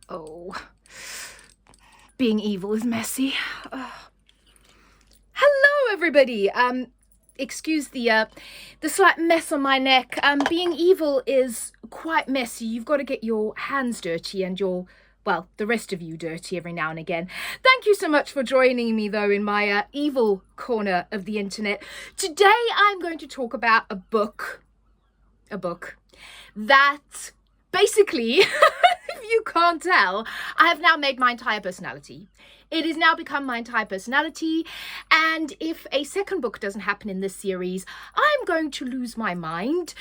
Oh, being evil is messy. Hello, everybody. Excuse the slight mess on my neck. Being evil is quite messy. You've got to get your hands dirty and the rest of you dirty every now and again. Thank you so much for joining me, though, in my evil corner of the internet. Today, I'm going to talk about a book that basically, if you can't tell, I have now made my entire personality. It has now become my entire personality, and if a second book doesn't happen in this series, I'm going to lose my mind.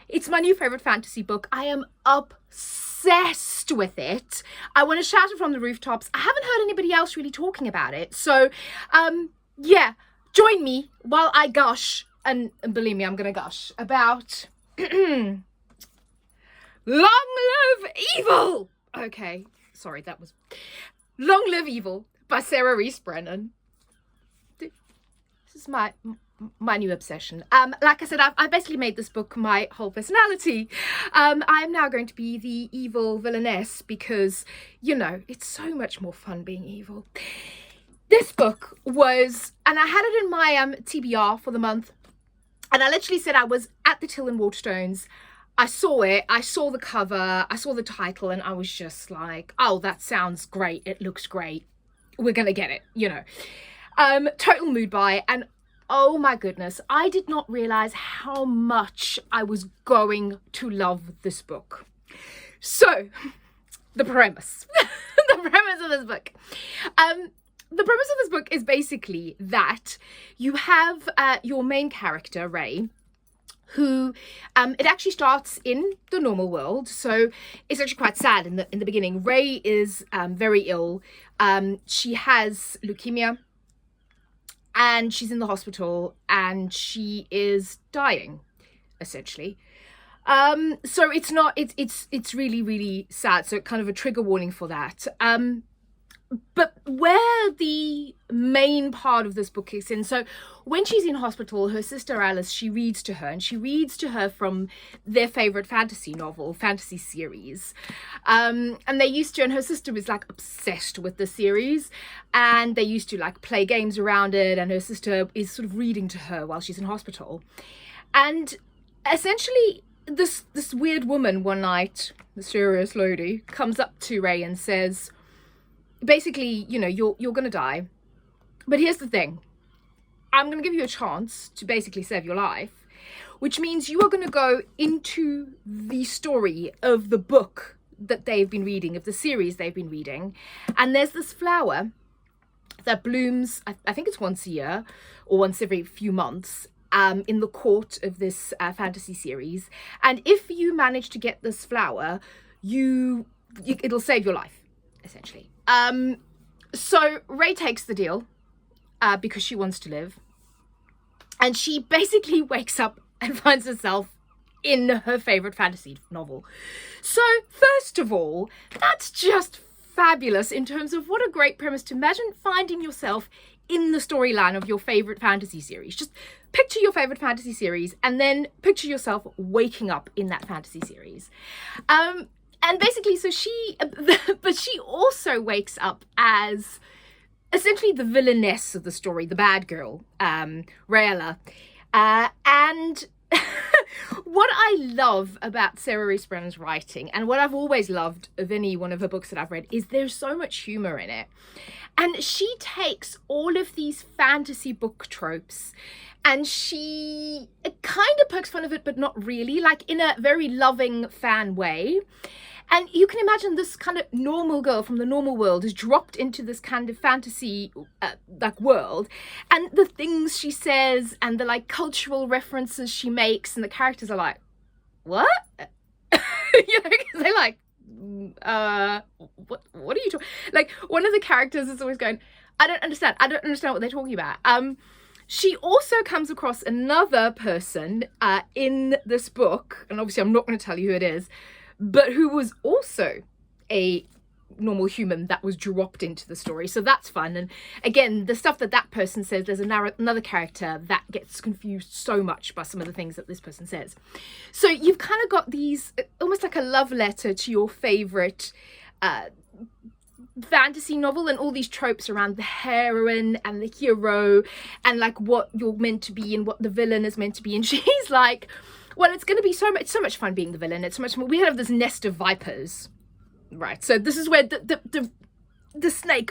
It's my new favorite fantasy book. I am obsessed with it. I want to shout it from the rooftops. I haven't heard anybody else really talking about it, so yeah, join me while I gush, and believe me, I'm gonna gush about Long Live Evil! Okay, sorry, that was Long Live Evil by Sarah Rees Brennan. This is my new obsession. Like I said, I've basically made this book my whole personality. I am now going to be the evil villainess because, you know, it's so much more fun being evil. This book was, and I had it in my TBR for the month, and I literally said I was at the Till in Waterstones. I saw it, I saw the cover, I saw the title, and I was just like, oh, that sounds great. It looks great. We're going to get it, you know. Total mood buy. And oh my goodness, I did not realize how much I was going to love this book. So, the premise. The premise of this book. The premise of this book is basically that you have your main character, Ray, who it actually starts in the normal world, so it's actually quite sad in the beginning. Ray is very ill. She has leukemia, and she's in the hospital, and she is dying, essentially. So it's really, really sad. So kind of a trigger warning for that. But where the main part of this book kicks in, so when she's in hospital, her sister Alice, she reads to her, and she reads to her from their favorite fantasy series. And they used to, and her sister was like obsessed with the series, and they used to like play games around it, and her sister is sort of reading to her while she's in hospital. And essentially, this weird woman one night, mysterious lady, comes up to Ray and says, basically, you know, you're gonna die, but here's the thing. I'm gonna give you a chance to basically save your life, which means you are gonna go into the story of the book that they've been reading, of the series they've been reading, and there's this flower that blooms, I think it's once a year or once every few months, in the court of this fantasy series, and if you manage to get this flower, it'll save your life, essentially. So Ray takes the deal, because she wants to live, and she basically wakes up and finds herself in her favorite fantasy novel. So first of all, that's just fabulous in terms of what a great premise to imagine finding yourself in the storyline of your favorite fantasy series. Just picture your favorite fantasy series and then picture yourself waking up in that fantasy series. And basically, so but she also wakes up as essentially the villainess of the story, the bad girl, Rayla. And what I love about Sarah Rees Brennan's writing, and what I've always loved of any one of her books that I've read, is there's so much humor in it. And she takes all of these fantasy book tropes and she kind of pokes fun of it, but not really, like in a very loving fan way. And you can imagine this kind of normal girl from the normal world is dropped into this kind of fantasy like world, and the things she says and the like cultural references she makes, and the characters are like, what? You know, because they're like, what are you talking? Like, one of the characters is always going, I don't understand what they're talking about. She also comes across another person in this book, and obviously I'm not going to tell you who it is, but who was also a normal human that was dropped into the story. So that's fun. And again, the stuff that person says, there's another character that gets confused so much by some of the things that this person says. So you've kind of got these, almost like a love letter to your favorite fantasy novel and all these tropes around the heroine and the hero and like what you're meant to be and what the villain is meant to be. And she's like, well, it's going to be so much fun being the villain. It's so much more. We have this nest of vipers, right? So this is where the snake,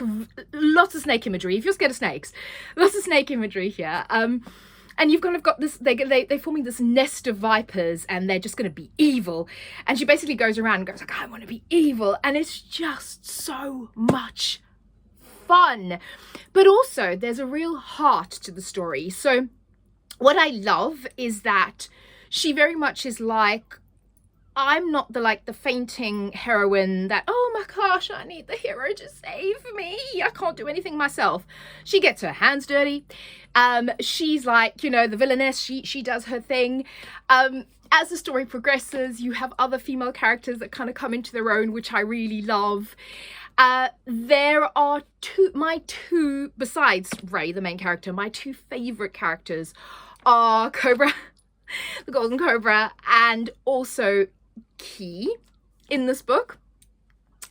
lots of snake imagery. If you're scared of snakes, lots of snake imagery here. And you've kind of got this, they're forming this nest of vipers and they're just going to be evil. And she basically goes around and goes like, I want to be evil. And it's just so much fun. But also there's a real heart to the story. So what I love is that she very much is like, I'm not the fainting heroine that, oh my gosh, I need the hero to save me. I can't do anything myself. She gets her hands dirty. She's like, you know, the villainess. She does her thing. As the story progresses, you have other female characters that kind of come into their own, which I really love. There are two, besides Ray, the main character, my two favorite characters are Cobra, the Golden Cobra, and also Key in this book.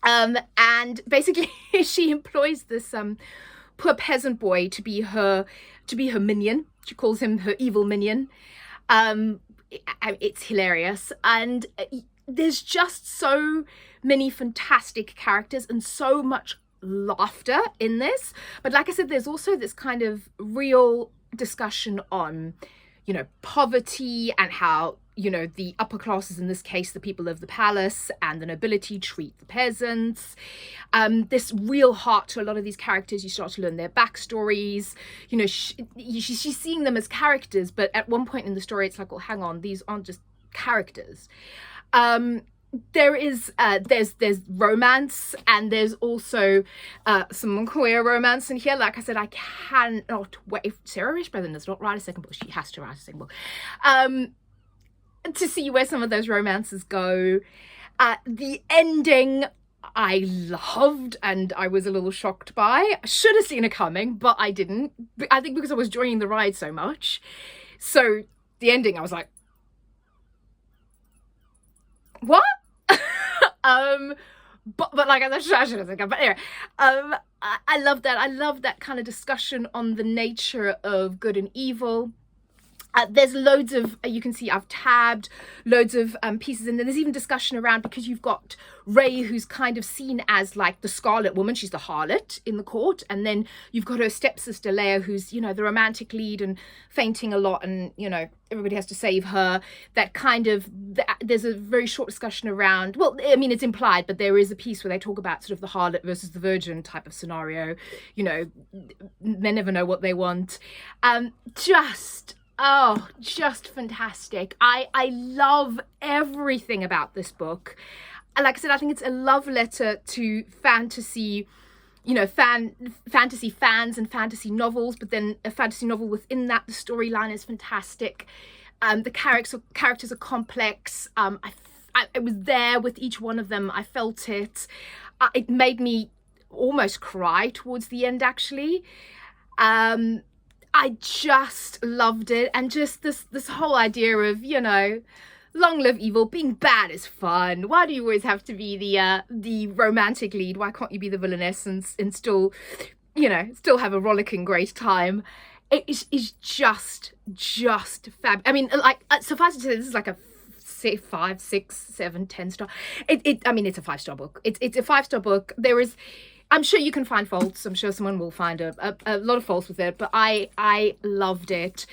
And basically she employs this poor peasant boy to be her minion. She calls him her evil minion. It's hilarious, and there's just so many fantastic characters and so much laughter in this. But like I said, there's also this kind of real discussion on, you know, poverty and how, you know, the upper classes, in this case, the people of the palace and the nobility, treat the peasants. This real heart to a lot of these characters. You start to learn their backstories. You know, she's seeing them as characters, but at one point in the story, it's like, well, hang on, these aren't just characters. There's romance, and there's also some queer romance in here. Like I said, I cannot wait. If Sarah Richbrethen does not write a second book, she has to write a second book. To see where some of those romances go. The ending I loved, and I was a little shocked by. I should have seen it coming, but I didn't. I think because I was enjoying the ride so much. So the ending, I was like, what? But like I should have said, but anyway, I love that. I love that kind of discussion on the nature of good and evil. There's loads of, you can see I've tabbed loads of pieces, and then there's even discussion around, because you've got Ray, who's kind of seen as like the Scarlet Woman. She's the harlot in the court. And then you've got her stepsister Leia, who's, you know, the romantic lead and fainting a lot, and, you know, everybody has to save her. That kind of, there's a very short discussion around, well, I mean, it's implied, but there is a piece where they talk about sort of the harlot versus the virgin type of scenario. You know, they never know what they want. Just fantastic. I love everything about this book. And like I said, I think it's a love letter to fantasy, you know, fantasy fans and fantasy novels, but then a fantasy novel within that. The storyline is fantastic. The characters are complex. I was there with each one of them. I felt it. It made me almost cry towards the end, actually. I just loved it. And just this whole idea of, you know, long live evil, being bad is fun. Why do you always have to be the romantic lead? Why can't you be the villainess and still, you know, still have a rollicking great time? It is just fab. I mean, like, suffice it to say, this is like a 5, 6, 7, 10 star. I mean, it's a 5-star book. It's a 5-star book. I'm sure you can find faults. I'm sure someone will find a lot of faults with it, but I loved it.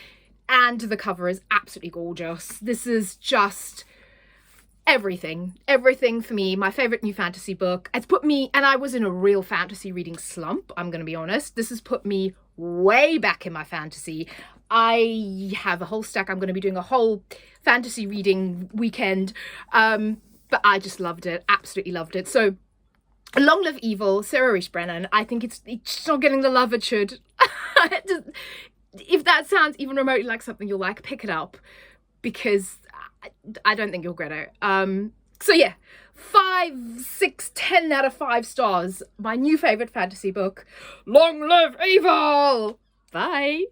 And the cover is absolutely gorgeous. This is just everything for me. My favorite new fantasy book. It's put me, and I was in a real fantasy reading slump, I'm going to be honest. This has put me way back in my fantasy. I have a whole stack. I'm going to be doing a whole fantasy reading weekend. But I just loved it. Absolutely loved it. So, Long Live Evil, Sarah Richbrethen. I think it's not getting the love it should. If that sounds even remotely like something you'll like, pick it up, because I don't think you'll regret it. So yeah, 5, 6, 10 out of 5 stars. My new favorite fantasy book, Long Live Evil. Bye.